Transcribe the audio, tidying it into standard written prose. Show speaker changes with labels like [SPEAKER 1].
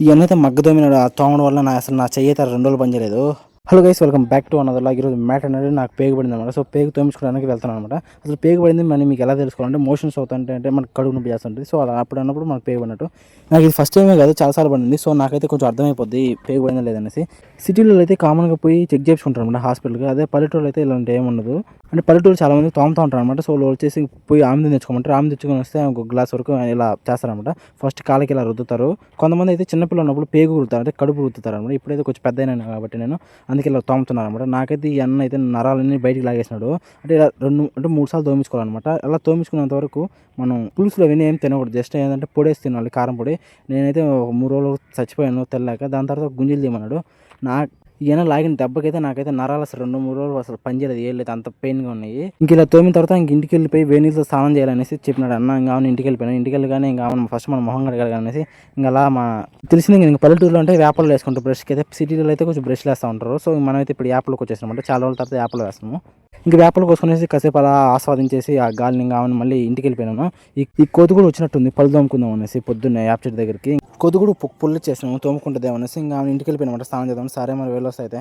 [SPEAKER 1] ఇవన్నైతే మగ్గదోమినాడు ఆ తోమడం వల్ల అసలు నా చెయ్యి అయితే 2 రోజులు పనిచేయలేదు. Hello guys, welcome back to another log. ఈరోజు మ్యాటర్ అనేది నాకు పేగు పడింది అనమాట. సో పేగు తోమించుకోవడానికి వెళ్తున్నాను అనమాట. అసలు పేగు పడింది మనం మీకు ఎలా తెలుసుకోవాలంటే మోషన్స్ అవుతుంటే అంటే మనకు కడుపు నొప్పి చేస్తుంటుంది. సో అలా అన్నప్పుడు మనకు పేగు పడినట్టు. నాకు ఇది ఫస్ట్ టైమే కాదు, చాలాసార్లు పడింది. సో నాకైతే కొంచెం అర్థమైపోద్ది పేగు పడిందా లేదనేసి. సిటీలో అయితే కామన్గా పోయి చెక్ చేయించుకుంటారు అనమాట హాస్పిటల్కి. అదే పల్లెటూరులో అయితే ఇలాంటి ఏమి ఉండదు. అంటే పల్లెటూరు చాలా మంది తోముతూ ఉంటారు అనమాట. సో వాళ్ళు వచ్చేసి పోయి ఆమె తెచ్చుకోమంటారు. ఆమె తెచ్చుకొని వస్తే ఒక గ్లాస్ వరకు ఇలా చేస్తారనమాట. ఫస్ట్ కాళ్ళకి ఇలా రుద్దుతారు. కొంతమంది అయితే చిన్నపిల్లలు ఉన్నప్పుడు పేగు రుద్దుతారు, అంటే కడుపు రుద్దుతారు అనమాట. ఇప్పుడైతే కొంచెం పెద్ద అయినా కాబట్టి నేను అందుకే ఇలా తోముతున్నాను అనమాట. నాకైతే ఈ అన్న అయితే నరాలన్నీ బయటికి లాగేసినాడు. అంటే ఇలా 3 సార్లు తోమించుకోవాలన్నమాట. అలా తోమించుకున్నంత వరకు మనం పులుసులు అవన్నీ ఏం తినకూడదు. జస్ట్ ఏంటంటే పొడేసి తినాలి, కారం పొడి. నేనైతే 3 రోజులు చచ్చిపోయాను తెల్లాక. దాని తర్వాత గుంజీలు తీయమన్నాడు. నా ఈయన లాగిన దెబ్బకైతే నాకైతే నరాలు అసలు 2-3 రోజులు అసలు పనిచేయలేదు, ఏం లేదు, అంత పెయిన్గా ఉన్నాయి. ఇంక ఇలా తోమిన తర్వాత ఇంటికి వెళ్ళిపోయి వేణీతో స్నానం చేయాలనేసి చెప్పినాడు అన్న. ఇంకా ఇంటికి వెళ్ళిపోయాను. ఇంటికి వెళ్ళగానే ఇంకా ఫస్ట్ మన మొహం కడగాలి అనేసి ఇంకా అలా తెలిసింది. ఇంకా పల్లెటూరులో అంటే వేపలు వేసుకుంటారు బ్రష్కి, అయితే సిటీలో అయితే కొంచెం బ్రష్లు వేస్తూ ఉంటారు. సో మనమైతే ఇప్పుడు యాప్లోకి వచ్చేసాం అంటే చాలా రోజుల తర్వాత యాప్లో వేస్తాము. ఇంకా వేపలు కోసుకునేసి కాసేపు అలా ఆస్వాదించేసి ఆ గాలిని ఇంకా మళ్ళీ ఇంటికి వెళ్ళిపోయినాను. ఈ కోతి కూడా వచ్చినట్టుంది పళ్ళు తోముకుందాం అనేసి పొద్దున్నే యాప్ చెట్టు దగ్గరికి. కోతి కూడా పుల్లు చేసినాము తోముకుంటుందేమో అనేసి ఇంకా ఇంటికి వెళ్ళిపోయినామంటే స్నానం చేద్దాం. సరే మరి వెళ్ళొస్తే అయితే